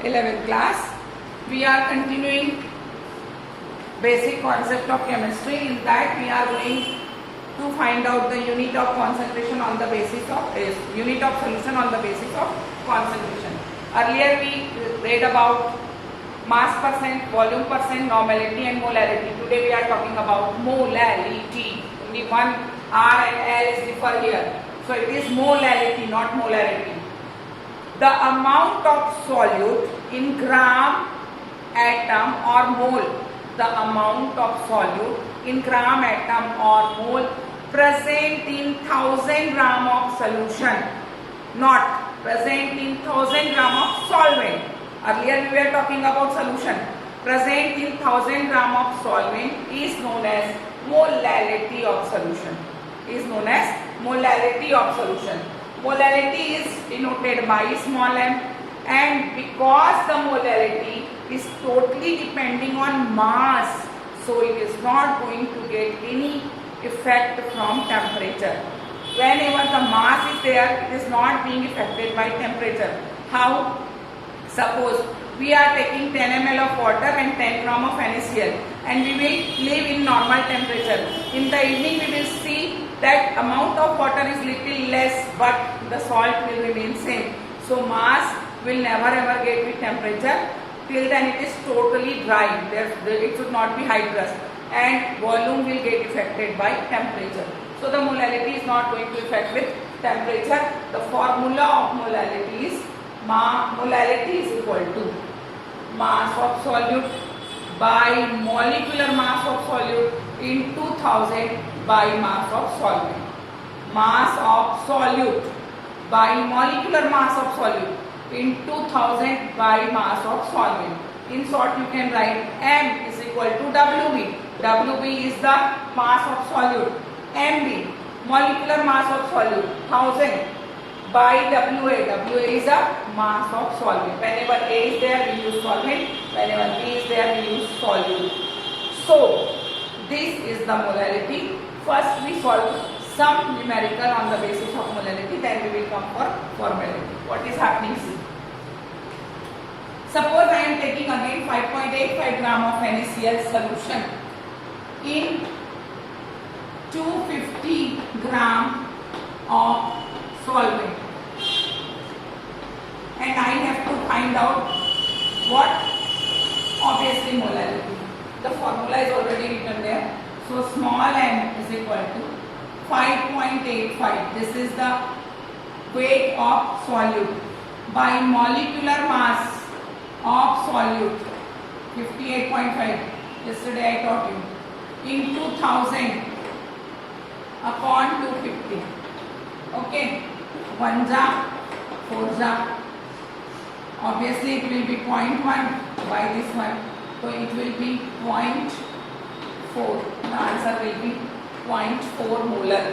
11th class. We are continuing basic concept of chemistry. In that we are going to find out the unit of concentration on the basis of unit of solution on the basis of concentration. Earlier we read about mass percent, volume percent, normality and molarity. Today we are talking about molality. Only one R and L is differ here. So it is molality, not molarity. The amount of solute in gram, atom or mole. The amount of solute in gram, atom or mole present in 1000 gram of solution, not present in 1000 gram of solvent. Earlier we were talking about solution. Present in 1000 gram of solvent is known as molality of solution. Is known as molality of solution. Molality is denoted by small m, and because the molality is totally depending on mass, so it is not going to get any effect from temperature. Whenever the mass is there, it is not being affected by temperature. How? Suppose we are taking 10 ml of water and 10 gram of NaCl, and we will live in normal temperature. In the evening we will see that amount of water is little less, but the salt will remain same. So mass will never ever get with temperature. Till then it is totally dry. It should not be hydrous, and volume will get affected by temperature. So the molality is not going to affect with temperature. The formula of molality is molality is equal to mass of solute by molecular mass of solute in 2000 by mass of solvent. Mass of solute by molecular mass of solute in 2000 by mass of solvent. In short, you can write M is equal to WB. WB is the mass of solute. MB, molecular mass of solute, 1000 by WA. WA is a mass of solvent. Whenever A is there, we use solvent. Whenever B is there, we use solute. So this is the molality. First we solve some numerical on the basis of molality, then we will come for formality. What is happening? See. Suppose I am taking again 5.85 gram of NaCl solution in 250 gram of solvent, and I have to find out what? Obviously molality. The formula is already written there. So small m is equal to 5.85. This is the weight of solute by molecular mass of solute, 58.5. Yesterday I taught you, in 2000 upon 250. Okay, 1 ja, 4 ja. Obviously it will be 0.1 by this one, so it will be 0.4. The answer will be 0.4 molar.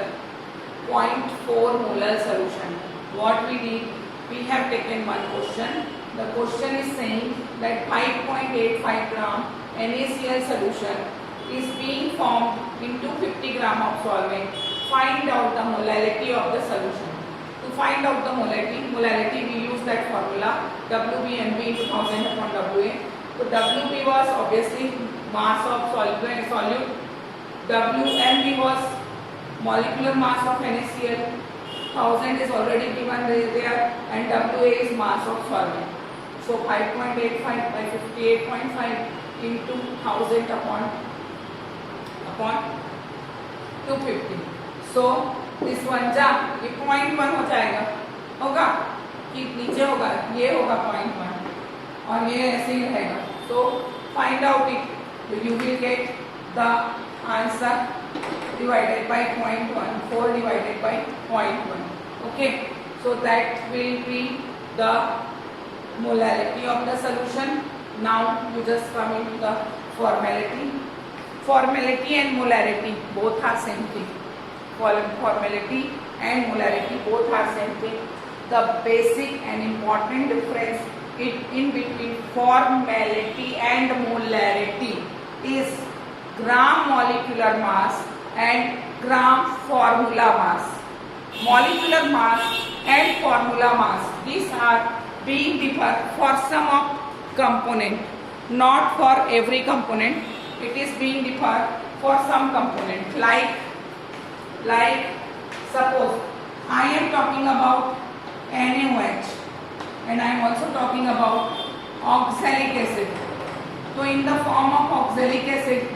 0.4 molar solution. What we did, we have taken one question. The question is saying that 5.85 gram NaCl solution is being formed in 250 gram of solvent. Find out the molality of the solution. To find out the molality we use that formula WBNB into 1000 upon WA. So WB was obviously mass of solute. WNB was molecular mass of NaCl. 1000 is already given there, and WA is mass of solvent. So 5.85 by 58.5 into 1000 upon 250. So this one जा ये 0.1 हो जाएगा, होगा कि नीचे होगा, ये होगा 0.1 और ये ऐसे ही रहेगा. So find out it. You will get the answer divided by 0.1. 4 divided by 0.1. Okay. So that will be the molality of the solution. Now you just come into the formality. Formality and molarity both are same thing. Formality and molarity both are same thing. The basic and important difference in between formality and molarity is gram molecular mass and gram formula mass. Molecular mass and formula mass, these are being differ for some of component, not for every component. It is being differ for some component. Like suppose I am talking about NaOH and I am also talking about oxalic acid. So in the form of oxalic acid,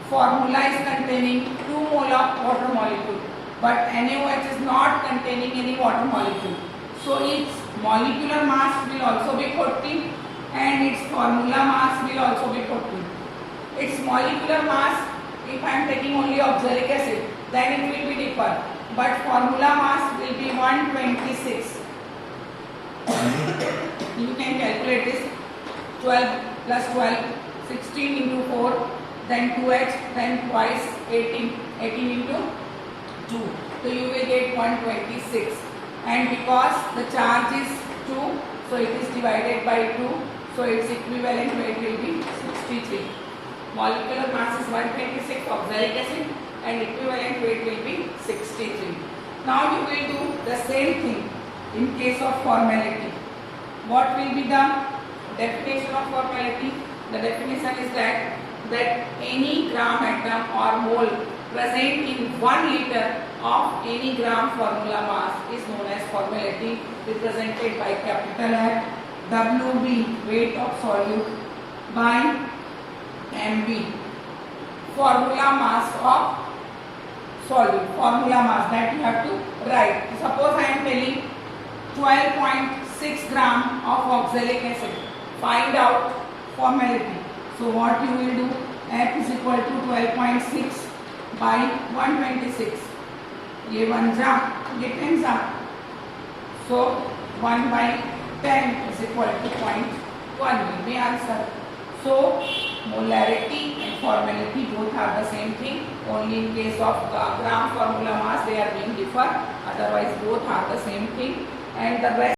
formula is containing 2 mole of water molecule, but NaOH is not containing any water molecule. So its molecular mass will also be 14 and its formula mass will also be 14. Its molecular mass, if I am taking only oxalic acid, then it will be different, but formula mass will be 126. You can calculate this. 12 plus 12, 16 into 4, then 2h, then twice 18, 18 into 2. So you will get 126. And because the charge is 2, so it is divided by 2, so its equivalent weight will be 63. Molecular mass is 126 oxalic acid and equivalent weight will be 63. Now you will do the same thing in case of formality. What will be the definition of formality? The definition is that any gram atom or mole present in 1 liter of any gram formula mass is known as formality, represented by capital F, WB weight of solute by MB formula mass of solute, formula mass that you have to write. Suppose I am telling 12.6 gram of oxalic acid. Find out formality. So what you will do? F is equal to 12.6 by 126. ये 1 जा, ये 10 जा. So 1 by 10 is equal to 0.1 will be answer. So molarity and formality both are the same thing. Only in case of gram formula mass they are being different. Otherwise both are the same thing. And the rest